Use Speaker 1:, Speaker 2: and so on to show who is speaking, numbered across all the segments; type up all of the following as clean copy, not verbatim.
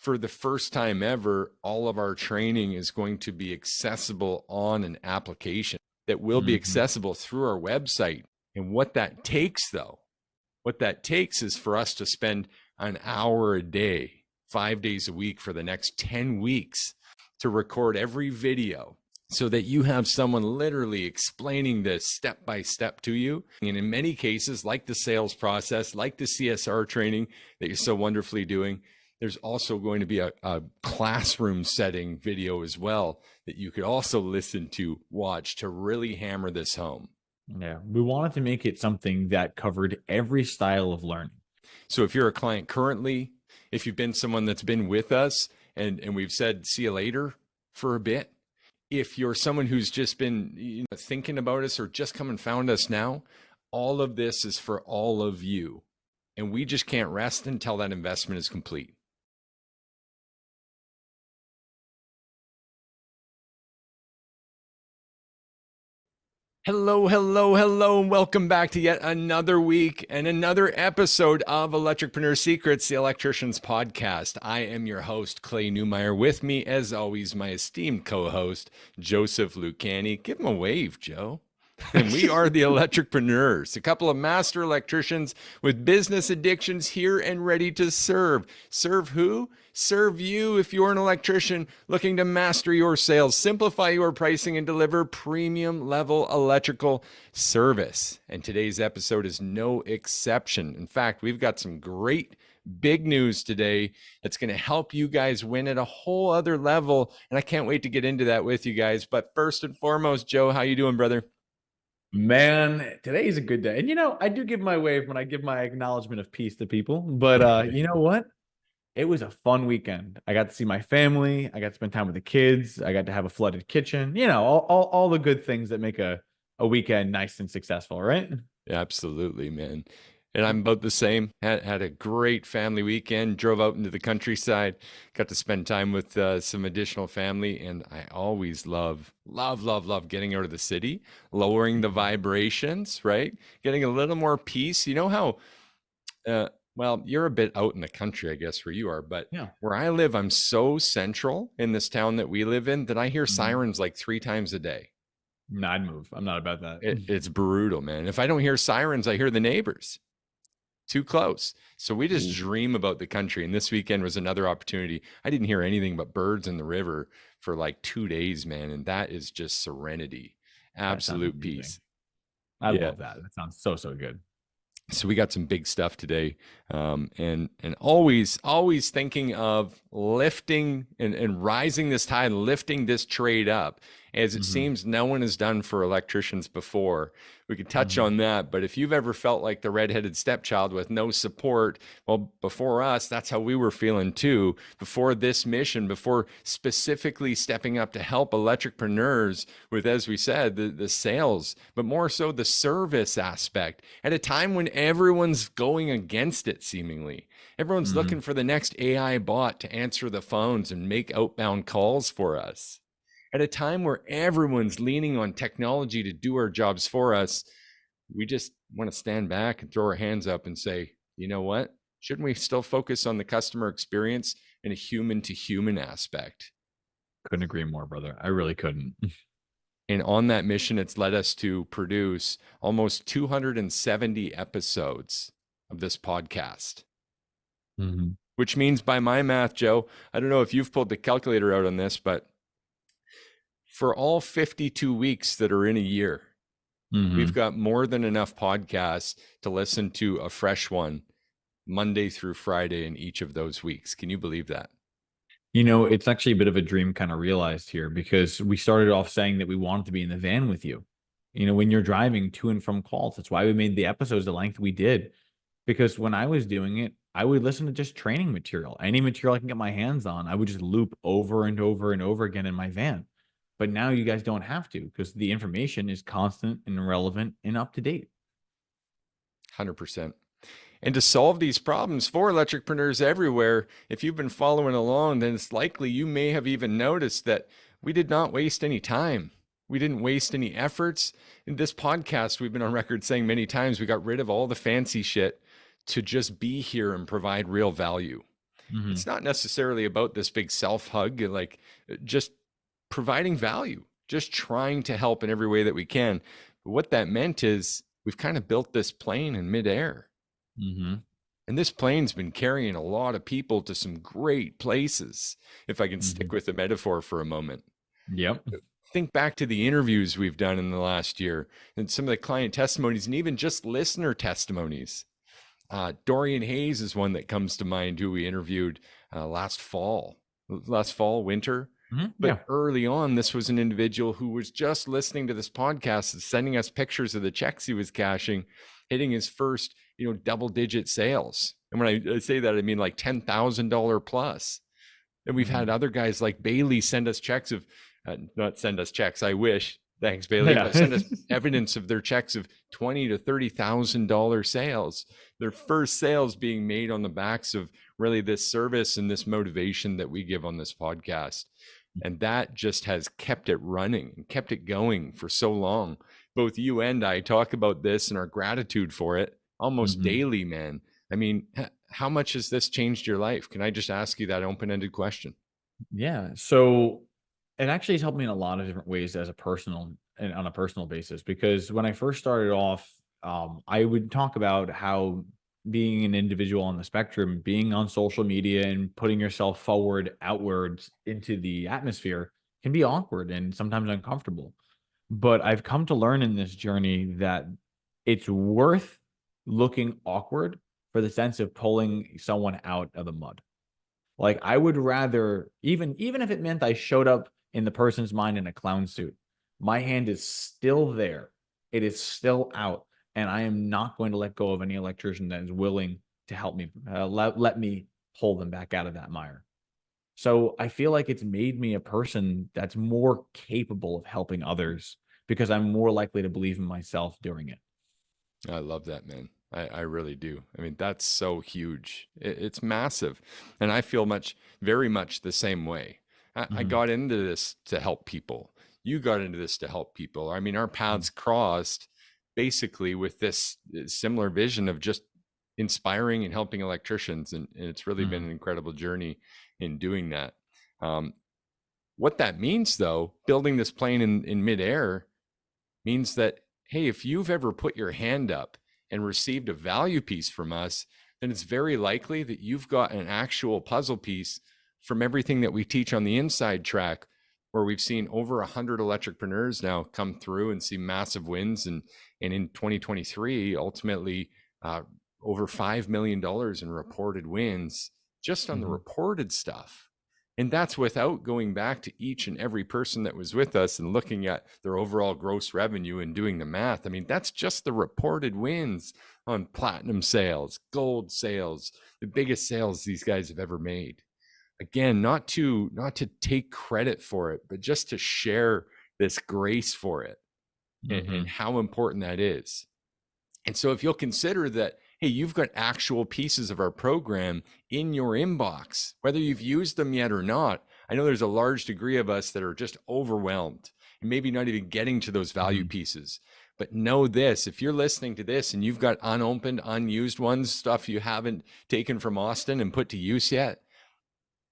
Speaker 1: for the first time ever, all of our training is going to be accessible on an application that will be accessible through our website. And what that takes, though, what that takes is for us to spend an hour a day, 5 days a week for the next 10 weeks to record every video so that you have someone literally explaining this step by step to you. And in many cases, like the sales process, like the CSR training that you're so wonderfully doing, there's also going to be a classroom setting video as well that you could also listen to, watch to really hammer this home.
Speaker 2: Yeah, we wanted to make it something that covered every style of learning.
Speaker 1: So if you're a client currently, if you've been someone that's been with us and we've said, see you later for a bit, if you're someone who's just been thinking about us or just come and found us now, all of this is for all of you. And we just can't rest until that investment is complete. Hello, hello, hello, and welcome back to yet another week and another episode of Electricpreneur Secrets, the Electricians Podcast. I am your host, Clay Newmeyer. With me, as always, my esteemed co-host, Joseph Lucani. Give him a wave, Joe. And we are the Electricpreneurs, a couple of master electricians with business addictions here and ready to serve. Serve who? Serve you if you're an electrician looking to master your sales, simplify your pricing, and deliver premium level electrical service. And today's episode is no exception. In fact, we've got some great big news today that's going to help you guys win at a whole other level. And I can't wait to get into that with you guys. But first and foremost, Joe, how you doing, brother?
Speaker 2: Man, today is a good day. And I do give my wave when I give my acknowledgement of peace to people. But you know what? It was a fun weekend. I got to see my family. I got to spend time with the kids. I got to have a flooded kitchen. All the good things that make a weekend nice and successful, right?
Speaker 1: Absolutely, man. And I'm about the same. Had a great family weekend, drove out into the countryside, got to spend time with some additional family. And I always love getting out of the city, lowering the vibrations, right? Getting a little more peace. You know how, well, you're a bit out in the country, I guess, where you are. But where I live, I'm so central in this town that we live in that I hear sirens like 3 times a day.
Speaker 2: No, I'd move. I'm not about that.
Speaker 1: It's brutal, man. If I don't hear sirens, I hear the neighbors. Too close. So we just dream about the country. And this weekend was another opportunity. I didn't hear anything but birds in the river for like 2 days, man. And that is just serenity, absolute peace.
Speaker 2: I love that. That sounds so good.
Speaker 1: So we got some big stuff today, and always thinking of lifting and rising this tide, lifting this trade up, as it seems no one has done for electricians before. We could touch on that, but if you've ever felt like the redheaded stepchild with no support, well, before us, that's how we were feeling too. Before this mission, before specifically stepping up to help electricpreneurs with, as we said, the sales, but more so the service aspect at a time when everyone's going against it, seemingly. Everyone's looking for the next AI bot to answer the phones and make outbound calls for us. At a time where everyone's leaning on technology to do our jobs for us, we just want to stand back and throw our hands up and say, you know what? Shouldn't we still focus on the customer experience in a human-to-human aspect?
Speaker 2: Couldn't agree more, brother. I really couldn't.
Speaker 1: And on that mission, it's led us to produce almost 270 episodes of this podcast. Which means, by my math, Joe, I don't know if you've pulled the calculator out on this, but for all 52 weeks that are in a year, we've got more than enough podcasts to listen to a fresh one Monday through Friday in each of those weeks. Can you believe that?
Speaker 2: It's actually a bit of a dream kind of realized here, because we started off saying that we wanted to be in the van with you. When you're driving to and from calls, that's why we made the episodes the length we did. Because when I was doing it, I would listen to just training material. Any material I can get my hands on, I would just loop over and over and over again in my van. But now you guys don't have to, because the information is constant and relevant and up to date.
Speaker 1: 100%. And to solve these problems for electricpreneurs everywhere, if you've been following along, then it's likely you may have even noticed that we did not waste any time. We didn't waste any efforts. In this podcast, we've been on record saying many times, we got rid of all the fancy shit to just be here and provide real value.
Speaker 2: Mm-hmm.
Speaker 1: It's not necessarily about this big self hug, like just providing value, just trying to help in every way that we can. But what that meant is we've kind of built this plane in midair.
Speaker 2: Mm-hmm.
Speaker 1: And this plane's been carrying a lot of people to some great places, if I can
Speaker 2: Mm-hmm.
Speaker 1: stick with the metaphor for a moment.
Speaker 2: Yep.
Speaker 1: Think back to the interviews we've done in the last year and some of the client testimonies and even just listener testimonies. Dorian Hayes is one that comes to mind, who we interviewed last fall, winter.
Speaker 2: Mm-hmm.
Speaker 1: But
Speaker 2: Yeah.
Speaker 1: early on, this was an individual who was just listening to this podcast and sending us pictures of the checks he was cashing, hitting his first, double-digit sales. And when I say that, I mean like $10,000 plus. And we've
Speaker 2: Mm-hmm.
Speaker 1: had other guys like Bailey send us checks of, not send us checks, I wish, thanks Bailey,
Speaker 2: Yeah.
Speaker 1: but send us evidence of their checks of $20,000 to $30,000 sales. Their first sales being made on the backs of really this service and this motivation that we give on this podcast. And that just has kept it running and kept it going for so long. Both you and I talk about this and our gratitude for it almost
Speaker 2: Mm-hmm.
Speaker 1: daily, man. I mean, how much has this changed your life? Can I just ask you that open-ended question?
Speaker 2: Yeah. So it actually has helped me in a lot of different ways as a personal and on a personal basis, because when I first started off, I would talk about how being an individual on the spectrum, being on social media and putting yourself forward outwards into the atmosphere can be awkward and sometimes uncomfortable. But I've come to learn in this journey that it's worth looking awkward for the sense of pulling someone out of the mud. Like, I would rather, even if it meant I showed up in the person's mind in a clown suit, my hand is still there. It is still out, and I am not going to let go of any electrician that is willing to help me, let me pull them back out of that mire. So I feel like it's made me a person that's more capable of helping others because I'm more likely to believe in myself doing it.
Speaker 1: I love that, man. I really do. I mean, that's so huge. It's massive. And I feel very much the same way. I
Speaker 2: Mhm.
Speaker 1: got into this to help people. You got into this to help people. I mean, our
Speaker 2: Mhm.
Speaker 1: paths crossed basically with this similar vision of just inspiring and helping electricians. And it's really been
Speaker 2: Mhm.
Speaker 1: an incredible journey in doing that. Um, what that means, though, building this plane in midair means that, hey, if you've ever put your hand up and received a value piece from us, then it's very likely that you've got an actual puzzle piece from everything that we teach on the inside track, where we've seen over 100 electricpreneurs now come through and see massive wins. And in 2023, ultimately, over $5 million in reported wins just on the
Speaker 2: Mhm.
Speaker 1: reported stuff. And that's without going back to each and every person that was with us and looking at their overall gross revenue and doing the math. I mean, that's just the reported wins on platinum sales, gold sales, the biggest sales these guys have ever made. Again, not to take credit for it, but just to share this grace for it and
Speaker 2: Mhm.
Speaker 1: how important that is. And so if you'll consider that, hey, you've got actual pieces of our program in your inbox, whether you've used them yet or not, I know there's a large degree of us that are just overwhelmed and maybe not even getting to those value
Speaker 2: Mhm.
Speaker 1: pieces. But know this, if you're listening to this and you've got unopened, unused ones, stuff you haven't taken from Austin and put to use yet,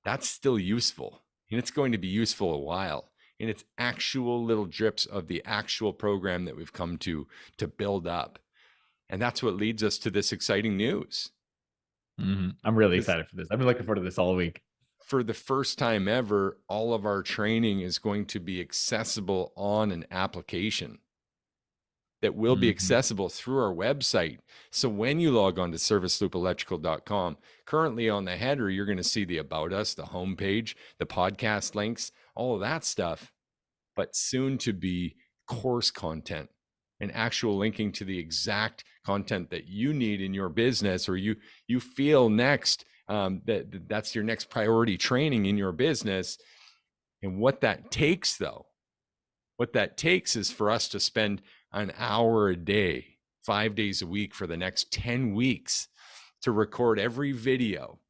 Speaker 1: that's still useful. And it's going to be useful a while. And it's actual little drips of the actual program that we've come to build up. And that's what leads us to this exciting news.
Speaker 2: Mhm. I'm really
Speaker 1: Because
Speaker 2: excited for this. I've been looking forward to this all week.
Speaker 1: for the first time ever, all of our training is going to be accessible on an application that will be
Speaker 2: Mhm.
Speaker 1: accessible through our website. So when you log on to serviceloopelectrical.com, currently on the header, you're going to see the About Us, the homepage, the podcast links, all of that stuff, but soon to be course content and actual linking to the exact content that you need in your business, or you feel next, that's your next priority training in your business. And what that takes, though, what that takes is for us to spend an hour a day, 5 days a week for the next 10 weeks to record every video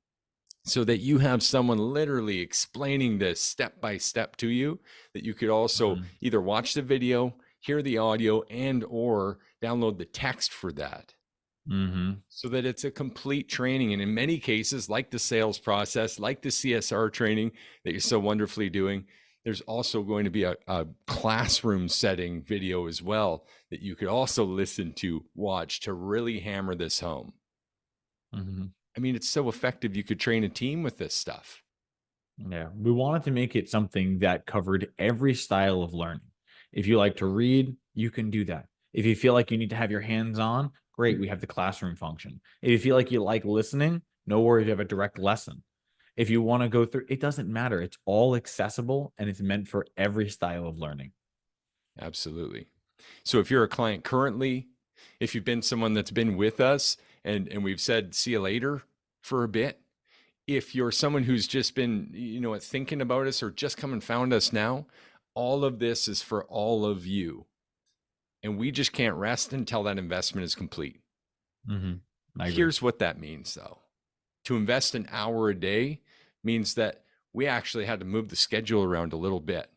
Speaker 1: so that you have someone literally explaining this step by step to you, that you could also
Speaker 2: Mhm.
Speaker 1: either watch the video, hear the audio, and or download the text for that.
Speaker 2: Mm-hmm.
Speaker 1: so that it's a complete training. And in many cases, like the sales process, like the CSR training that you're so wonderfully doing, there's also going to be a classroom setting video as well that you could also listen to, watch to really hammer this home.
Speaker 2: Mm-hmm.
Speaker 1: I mean, it's so effective. You could train a team with this stuff.
Speaker 2: Yeah, we wanted to make it something that covered every style of learning. If you like to read, you can do that. If you feel like you need to have your hands on, great, we have the classroom function. If you feel like you like listening, no worries, you have a direct lesson. If you want to go through, it doesn't matter. It's all accessible and it's meant for every style of learning.
Speaker 1: Absolutely. So if you're a client currently, if you've been someone that's been with us and we've said see you later for a bit, if you're someone who's just been, thinking about us or just come and found us now, all of this is for all of you. And we just can't rest until that investment is complete.
Speaker 2: I agree.
Speaker 1: Here's what that means, though. To invest an hour a day means that we actually had to move the schedule around a little bit.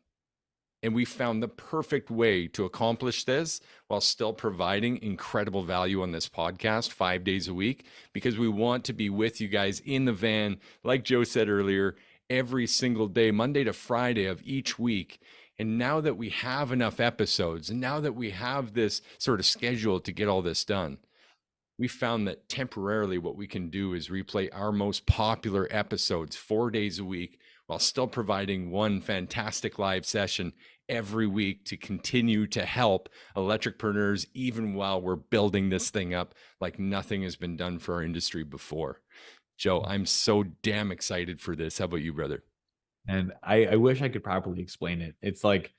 Speaker 1: And we found the perfect way to accomplish this while still providing incredible value on this podcast 5 days a week, because we want to be with you guys in the van, like Joe said earlier, every single day, Monday to Friday of each week. And now that we have enough episodes, and now that we have this sort of schedule to get all this done, we found that temporarily what we can do is replay our most popular episodes 4 days a week while still providing one fantastic live session every week to continue to help electricpreneurs, even while we're building this thing up like nothing has been done for our industry before. Joe, I'm so damn excited for this. How about you, brother?
Speaker 2: And I wish I could properly explain it. It's like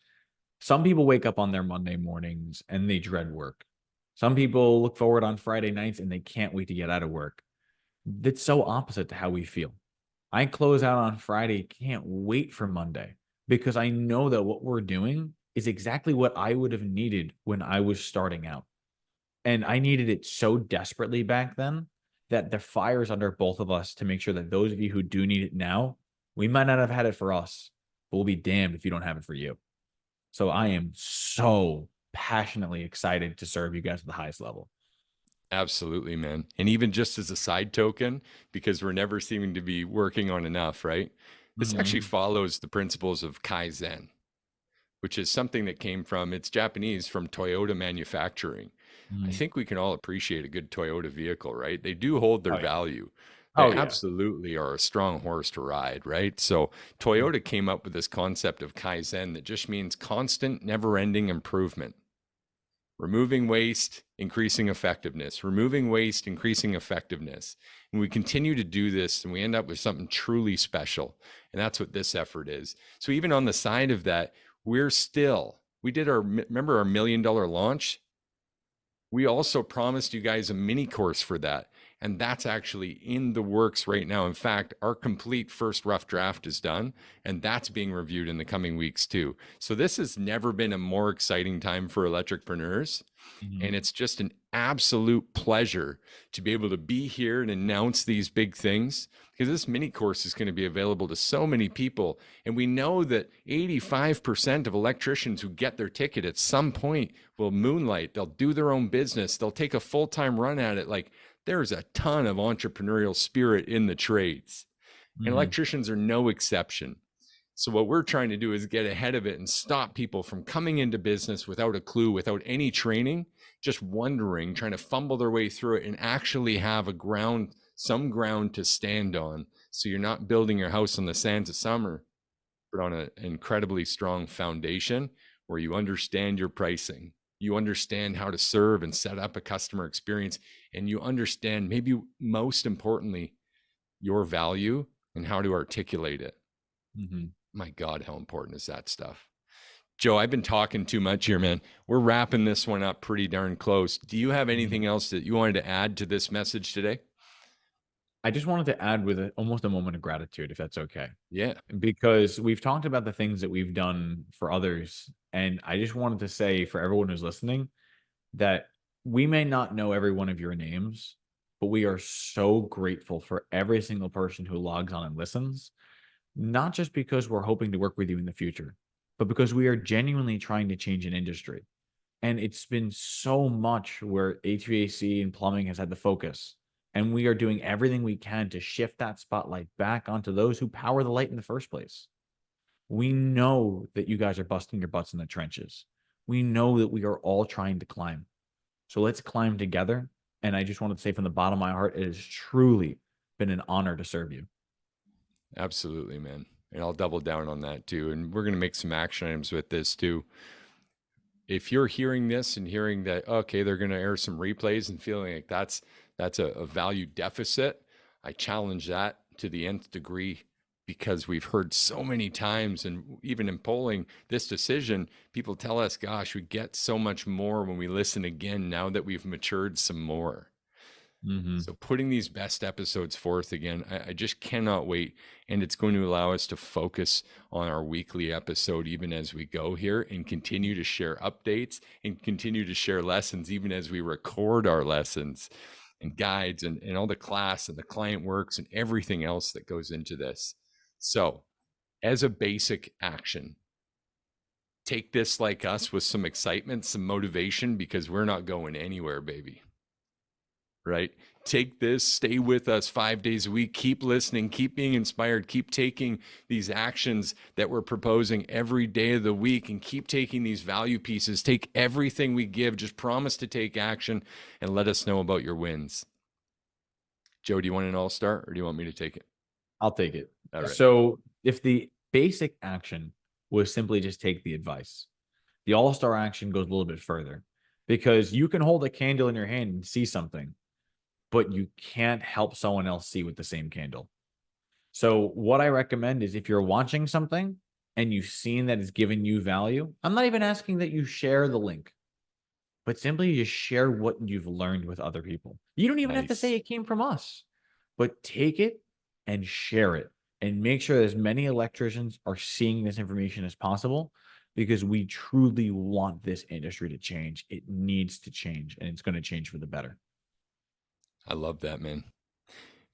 Speaker 2: some people wake up on their Monday mornings and they dread work. Some people look forward on Friday nights and they can't wait to get out of work. That's so opposite to how we feel. I close out on Friday, can't wait for Monday because I know that what we're doing is exactly what I would have needed when I was starting out. And I needed it so desperately back then that the fire's under both of us to make sure that those of you who do need it now, we might not have had it for us, but we'll be damned if you don't have it for you. So I am so passionately excited to serve you guys at the highest level.
Speaker 1: Absolutely, man. And even just as a side token, because we're never seeming to be working on enough, right? This actually
Speaker 2: Mm-hmm.
Speaker 1: follows the principles of Kaizen, which is something that came from, it's Japanese, from Toyota manufacturing. I
Speaker 2: Mm-hmm.
Speaker 1: think we can all appreciate a good Toyota vehicle, right? They do hold their
Speaker 2: Oh yeah.
Speaker 1: value. They
Speaker 2: Oh yeah.
Speaker 1: absolutely are a strong horse to ride, right? So Toyota came up with this concept of Kaizen that just means constant, never ending improvement. Removing waste, increasing effectiveness, removing waste, increasing effectiveness. And we continue to do this and we end up with something truly special. And that's what this effort is. So even on the side of that, we did remember our $1 million launch? We also promised you guys a mini course for that. And that's actually in the works right now. In fact, our complete first rough draft is done, and that's being reviewed in the coming weeks too. So this has never been a more exciting time for electricpreneurs.
Speaker 2: Mm-hmm.
Speaker 1: And it's just an absolute pleasure to be able to be here and announce these big things, because this mini course is going to be available to so many people. And we know that 85% of electricians who get their ticket at some point will moonlight. They'll do their own business. They'll take a full-time run at it. Like, there's a ton of entrepreneurial spirit in the trades, and
Speaker 2: Mm-hmm.
Speaker 1: electricians are no exception. So what we're trying to do is get ahead of it and stop people from coming into business without a clue, without any training, just wondering, trying to fumble their way through it and actually have some ground to stand on. So you're not building your house on the sands of summer, but on an incredibly strong foundation where you understand your pricing, you understand how to serve and set up a customer experience, and you understand, maybe most importantly, your value and how to articulate it.
Speaker 2: Mm-hmm.
Speaker 1: My God, how important is that stuff? Joe, I've been talking too much here, man. We're wrapping this one up pretty darn close. Do you have
Speaker 2: Mm-hmm.
Speaker 1: anything else that you wanted to add to this message today?
Speaker 2: I just wanted to add with almost a moment of gratitude, if that's okay,
Speaker 1: Yeah.
Speaker 2: because we've talked about the things that we've done for others. And I just wanted to say for everyone who's listening that we may not know every one of your names, but we are so grateful for every single person who logs on and listens, not just because we're hoping to work with you in the future, but because we are genuinely trying to change an industry. And it's been so much where HVAC and plumbing has had the focus. And we are doing everything we can to shift that spotlight back onto those who power the light in the first place. We know that you guys are busting your butts in the trenches. We know that we are all trying to climb. So let's climb together. And I just wanted to say from the bottom of my heart, it has truly been an honor to serve you.
Speaker 1: Absolutely, man. And I'll double down on that too. And we're going to make some action items with this too. If you're hearing this and hearing that, okay, they're going to air some replays and feeling like that's a value deficit, I challenge that to the nth degree, because we've heard so many times, and even in polling this decision, people tell us, gosh, we get so much more when we listen again now that we've matured some more. So putting these best episodes forth again, I just cannot wait. And it's going to allow us to focus on our weekly episode even as we go here, and continue to share updates and continue to share lessons even as we record our lessons and guides and all the class and the client works and everything else that goes into this. So as a basic action, take this like us with some excitement, some motivation, because we're not going anywhere, baby. Right? Take this, stay with us 5 days a week, keep listening, keep being inspired, keep taking these actions that we're proposing every day of the week, and keep taking these value pieces. Take everything we give, just promise to take action, and let us know about your wins. Joe, do you want an all-star, or do you want me to take it?
Speaker 2: I'll take it.
Speaker 1: All right.
Speaker 2: So if the basic action was simply just take the advice, the all-star action goes a little bit further, because you can hold a candle in your hand and see something, but you can't help someone else see with the same candle. So what I recommend is, if you're watching something and you've seen that it's giving you value, I'm not even asking that you share the link, but simply just share what you've learned with other people. You don't even have to say it came from us, but take it and share it, and make sure as many electricians are seeing this information as possible, because we truly want this industry to change. It needs to change, and it's going to change for the better.
Speaker 1: I love that, man.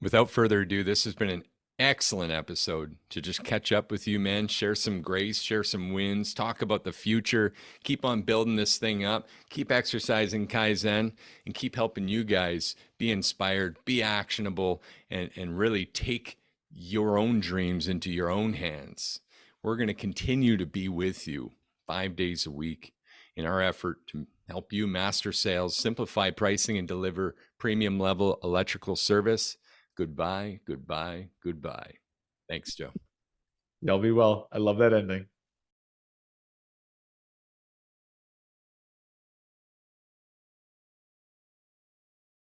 Speaker 1: Without further ado, this has been an excellent episode to just catch up with you, man. Share some grace, share some wins, talk about the future, keep on building this thing up, keep exercising Kaizen, and keep helping you guys be inspired, be actionable, and really take your own dreams into your own hands. We're going to continue to be with you 5 days a week in our effort to help you master sales, simplify pricing, and deliver premium level electrical service. Goodbye, goodbye, goodbye. Thanks, Joe.
Speaker 2: Y'all be well. I love that ending.